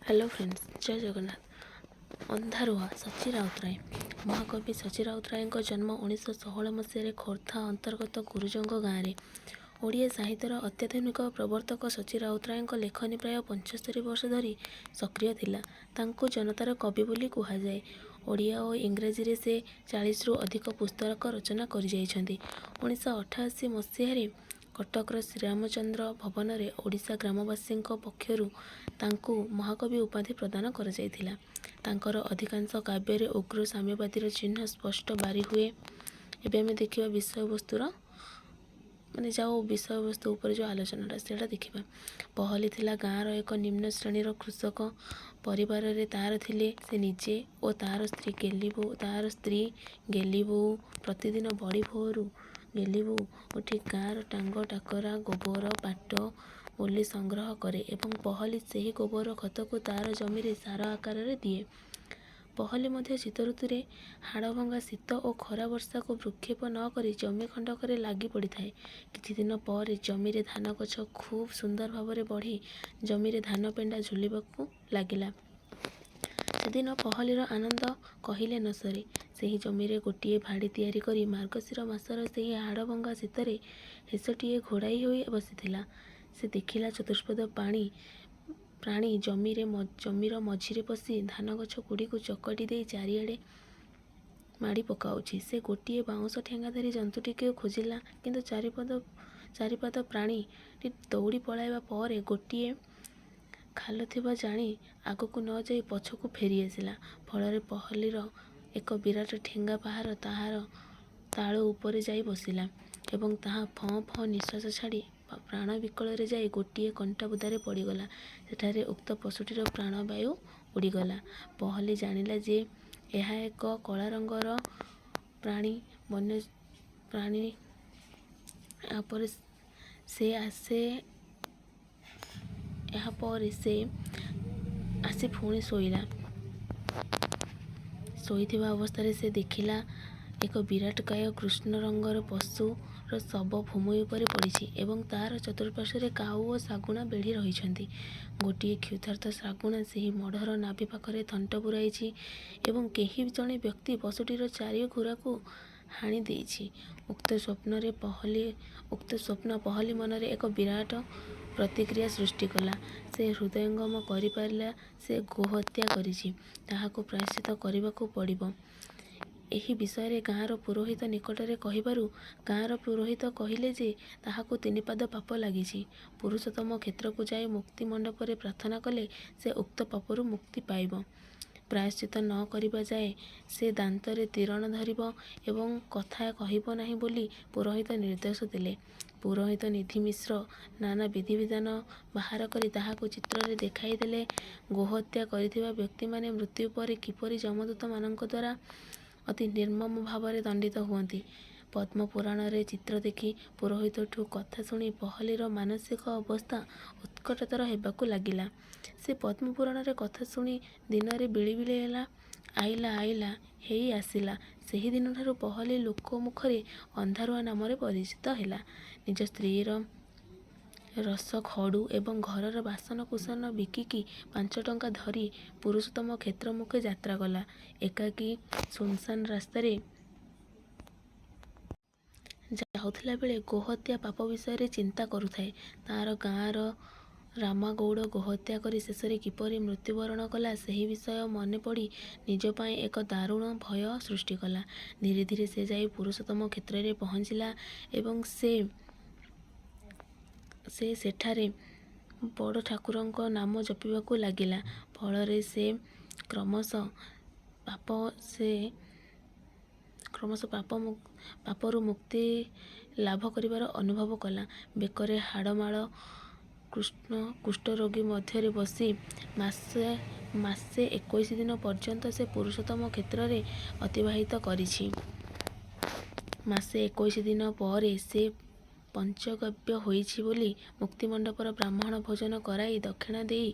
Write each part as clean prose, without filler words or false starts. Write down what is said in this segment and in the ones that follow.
Hello friends, जय जगन्नाथ। अंधारुआ सची राउतराय। महाकवि सची राउतरायଙ୍କ जन्म 1916 मसीह खोर्धा अंतर्गत गुरुजंग गाँव में। ओडिया साहित्यर अत्याधुनिक प्रवर्तक सची राउतरायଙ୍କ लेखनी प्राय 75 वर्ष धरी सक्रिय थिला। तांको जनतार कवि बोली कुहाଯାଏ। ओडिया और इंग्राजी से 40 रु अधिक पुस्तक रचना कर 1988 मसीह कटकर श्रीरामचंद्र भवन में ओडिशा ग्रामवासी पक्षरु तांकु महाकवि उपाधि प्रदान कर तांकर अधिकांश काव्य उग्र साम्यवादी चिन्ह स्पष्ट बारी हुए। एवं आम देखा विषय वस्तुर माने जाओ विषय वस्तु उपर जो आलोचना से देखा। पहली थिला गाँवर एक निम्न श्रेणीर कृषक परिवार रे तार थिले से निजे और तार स्त्री गेली बो प्रतिदिन बड़ी भोरू गेली बो उठी गाँवर टांग टाकरा गोबर पाट बोली संग्रह करे एवं पहली सही गोबर खत को तार जमी रे सार आकार रे दिए। पहली मध्य शीत ऋतु रे हाड़भंगा शीत और खरा वर्षा को भ्रूक्षेप न करी जमी खंडक लागी पड़ी थाए। किछि दिन पर जमी रे धान गछ खूब सुंदर भाव में बढ़ी जमी रे धान पेंडा झुलिबाकू लागिला। सेदिन पहलीर आनंद कहिले न सरे। सेही जमी रे गोटिए भाड़ी तैयारी करी मार्गशीर मासर सेही हाड़भंगा शीतरे हेसटिए घोड़ाई होई बसिथिला। से देखिला चतुष्पद प्राणी जमीर मझिरे पशि धान गछ गुड़ी को चकटी दे चारिआडे माड़ी पकाउछि। से गोटिए बाउंस ठेंगा धरी जंतुटिके खोजिला किंतु चारिपाद प्राणी दौड़ी पलाइबा पर गोटिए खाल थिबा जानी आगकू न जाई पछकू फेरी आसिला। फल पहलीर एक विराट ठेंगा पाहार ताहार ताल उपरे जाई बसिला एवं ताहा फँ फँ निश्वास छाड़ी प्राण विकल रे जाई गोटिए कंटा बुदारे पड़गला। सेठारे उक्त पशुटीर प्राणवायु उड़ीगला। पहली जानिला जे यह एक कला रंगर प्राणी वन्य प्राणी। यापर से आसी पुणी शोईथिबा अवस्था से देखिला एक विराट काय कृष्ण रंगर पशुर शव भूमि उपरे पड़ी एवं तार चतुर्पार्श्व काऊ और शागुणा बेढ़ी रही। गोटे क्षुधार्थ शागुणा से मढ़र नाभि पाखरे थंट पुराई एवं कहीं जड़े व्यक्ति पशुटीर चारि घुरा को हाणी देइछि। उक्त स्वप्न पहली मनरे एक विराट प्रतिक्रिया सृष्टि कला। से हृदयंगम करि पारिला से गोहत्या करिछि ताहाको प्रायश्चित करबाकू पड़िबो। एही विषय रे गाँवर पुरोहित निकटरे कहिबारु गाँवर पुरोहित कहिले जे ताहाको 3 पाद पाप लागिछि। पुरुषोत्तम क्षेत्र को जाई मुक्ति मंडप रे प्रार्थना कले से उक्त पापरु मुक्ति पाइबो। प्रायश्चित न करिबा जाए से दांतरे तीरण धरिबो एवं कथा कहिबो नाही बोली पुरोहित निर्देश देले। पुरोहित निधि मिश्र नाना विधि विधान बाहर करी ताहाको चित्र रे देखाई देले। गोहत्या करिथिबा व्यक्ति माने मृत्यु पर किपरि जमदूत मानक द्वारा अति निर्मम भाव में दंडित हुअନ୍ତି। पद्म पुराण रे चित्र देखी पुरोहित ठू कथा शुणी पहलीर मानसिक अवस्था उत्कटतर हेबाकू लागिला। से पद्म पुराण रे कथा शुणी दिन रे बिलिबिली हेला आइला हेई आसिला। सेही दिन ठारू पहली लोक मुखरे अंधारुआ नाम रे परिचित हेला। निज स्त्रीर रस खड़ू एवं घरर बासन कुसन बिकिकी 5 टंका धरी पुरुषोत्तम क्षेत्र मुखे यात्रा कला। एकाकी सुनसान रास्ता जाउथिला बेले गोहत्या पाप विषय चिंता करुथाए। तार गाँवर रामागौड़ गोहत्या करी शेषरे किपरि मृत्युवरण कला सही विषय मने पड़ी निज पाए एक दारुण भय सृष्टि कला। धीरे धीरे से जाई पुरुषोत्तम क्षेत्र रे पहुँचिला एवं से सेठारे बड़ ठाकुरंको नाम जपिबाकू लागिला। फल से क्रमश पापरु मुक्ति लाभ करिवार अनुभव कला। बेकरे हाड़माळ कुष्ठ रोगी मध्य बसी मासे 21 दिन पर्यंत से पुरुषोत्तम क्षेत्र रे अतिबाहित करिछि। मासे 21 दिन पर से पंचगव्य होइछि बोली मुक्तिमंडपर ब्राह्मण भोजन कराई दक्षिणा देई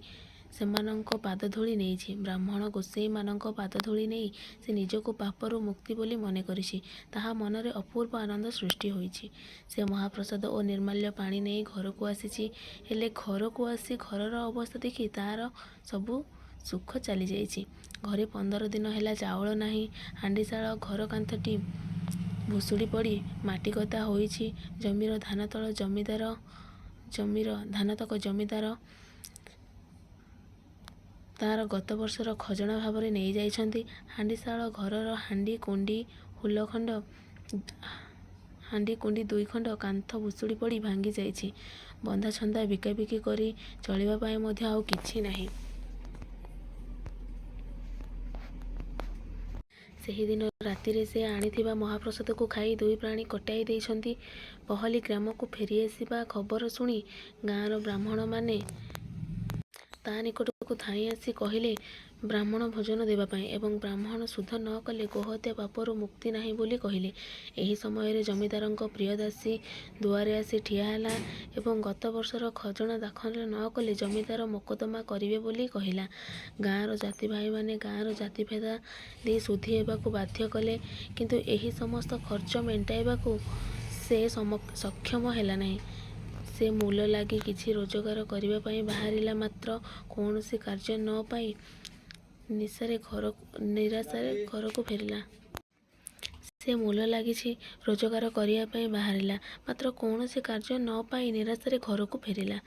सेमानंको पाद धूଳି नेइछि। ब्राह्मण गोसेई मानंको पाद धूଳି नेई से निजको पापरु मुक्ति बोली मने करिछि। ताहा मनरे अपूर्व आनंद सृष्टि होइछि। से महाप्रसाद और निर्माल्य पानी नेई घर को आसिछि। हेले घर को आसी घरर अवस्था देखी तार सबु ସୁଖ ଚାଲିଯାଇଛି। ଘରେ 15 ଦିନ ହେଲା ଚାଉଳ ନାହିଁ। ହାଣ୍ଡିଶାଳ ଘର କାନ୍ଥଟି ଭୁଷୁଡ଼ି ପଡ଼ି ମାଟି ଗଦା ହୋଇଛି। ଜମିର ଧାନତକ ଜମିଦାର ତାର ଗତ ବର୍ଷର ଖଜଣା ଭାବରେ ନେଇଯାଇଛନ୍ତି। ହାଣ୍ଡିଶାଳ ଘରର ହାଣ୍ଡି କୁଣ୍ଡି 2 ଖଣ୍ଡ କାନ୍ଥ ଭୁଷୁଡ଼ି ପଡ଼ି ଭାଙ୍ଗି ଯାଇଛି। ବନ୍ଧାଛନ୍ଦା ବିକାବିକି କରି ଚଳିବା ପାଇଁ ମଧ୍ୟ ଆଉ କିଛି ନାହିଁ। ସେହିଦିନ ରାତିରେ ସେ ଆଣିଥିବା ମହାପ୍ରସାଦକୁ ଖାଇ 2 ପ୍ରାଣୀ କଟାଇ ଦେଇଛନ୍ତି। ପହଲି ଗ୍ରାମକୁ ଫେରିଆସିବା ଖବର ଶୁଣି ଗାଁର ବ୍ରାହ୍ମଣମାନେ ତା ନିକଟକୁ ଧାଇଁ ଆସି କହିଲେ ବ୍ରାହ୍ମଣ ଭୋଜନ ଦେବା ପାଇଁ ଏବଂ ବ୍ରାହ୍ମଣ ଶୁଦ୍ଧ ନ କଲେ ଗୋହତ୍ୟା ପାପରୁ ମୁକ୍ତି ନାହିଁ ବୋଲି କହିଲେ। ଏହି ସମୟରେ ଜମିଦାରଙ୍କ ପ୍ରିୟଦାସୀ ଦୁଆରେ ଆସି ଠିଆ ହେଲା ଏବଂ ଗତ ବର୍ଷର ଖଜଣା ଦାଖଲ ନ କଲେ ଜମିଦାର ମୋକଦ୍ଦମା କରିବେ ବୋଲି କହିଲା। ଗାଁର ଜାତି ଭାଇମାନେ ଗାଁର ଜାତିଭେଦା ଦେଇ ଶୁଦ୍ଧି ହେବାକୁ ବାଧ୍ୟ କଲେ, କିନ୍ତୁ ଏହି ସମସ୍ତ ଖର୍ଚ୍ଚ ମେଣ୍ଟାଇବାକୁ ସେ ସକ୍ଷମ ହେଲା ନାହିଁ। ସେ ମୂଲ ଲାଗି କିଛି ରୋଜଗାର କରିବା ପାଇଁ ବାହାରିଲା, ମାତ୍ର କୌଣସି କାର୍ଯ୍ୟ ନ ପାଇ ନିରାଶାରେ ଘରକୁ ଫେରିଲା। ସେ ମୂଲ ଲାଗିଛି ରୋଜଗାର କରିବା ପାଇଁ ବାହାରିଲା, ମାତ୍ର କୌଣସି କାର୍ଯ୍ୟ ନ ପାଇ ନିରାଶାରେ ଘରକୁ ଫେରିଲା।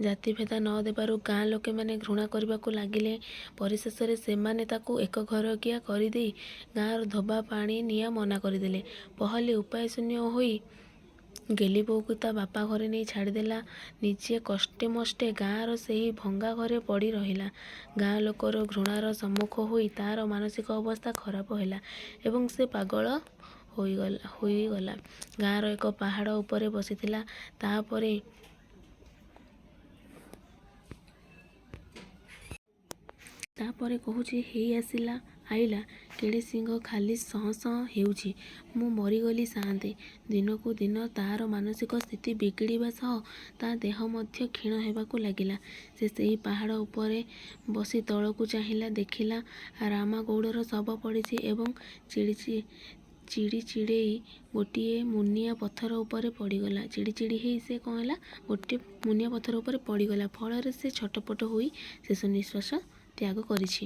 ଜାତିଭେଦା ନ ଦେବାରୁ ଗାଁ ଲୋକେମାନେ ଘୃଣା କରିବାକୁ ଲାଗିଲେ। ପରିଶେଷରେ ସେମାନେ ତାକୁ ଏକଘରକିଆ କରିଦେଇ ଗାଁର ଧୋବା ପାଣି ନିଆଁ ମନା କରିଦେଲେ। ପହଲି ଉପାୟ ଶୂନ୍ୟ ହୋଇ ଗେଲିବୋଉକୁ ତା ବାପା ଘରେ ନେଇ ଛାଡ଼ିଦେଲା। ନିଜେ କଷ୍ଟେ ମଷ୍ଟେ ଗାଁର ସେହି ଭଙ୍ଗା ଘରେ ପଡ଼ି ରହିଲା। ଗାଁ ଲୋକର ଘୃଣାର ସମ୍ମୁଖ ହୋଇ ତାର ମାନସିକ ଅବସ୍ଥା ଖରାପ ହେଲା ଏବଂ ସେ ପାଗଳ ହୋଇଗଲା। ଗାଁର ଏକ ପାହାଡ଼ ଉପରେ ବସିଥିଲା। ତାପରେ କହୁଛି, ହେଇ ଆଇଲା କେଡ଼େ ସିଂହ, ଖାଲି ସଁ ସଁ ହେଉଛି। ମୁଁ ମରିଗଲି ସାଆନ୍ତେ। ଦିନକୁ ଦିନ ତାର ମାନସିକ ସ୍ଥିତି ବିଗିଡ଼ିବା ସହ ତା ଦେହ ମଧ୍ୟ କ୍ଷୀଣ ହେବାକୁ ଲାଗିଲା। ସେ ସେହି ପାହାଡ଼ ଉପରେ ବସି ତଳକୁ ଚାହିଁଲା, ଦେଖିଲା ରାମାଗୌଡ଼ର ଶବ ପଡ଼ିଛି ଏବଂ ଚିଡ଼ିଚିଡ଼େଇ ଗୋଟିଏ ମୁନିଆ ପଥର ଉପରେ ପଡ଼ିଗଲା। ଫଳରେ ସେ ଛଟପଟ ହୋଇ ଶେଷ ନିଶ୍ୱାସ ତ୍ୟାଗ କରିଛି।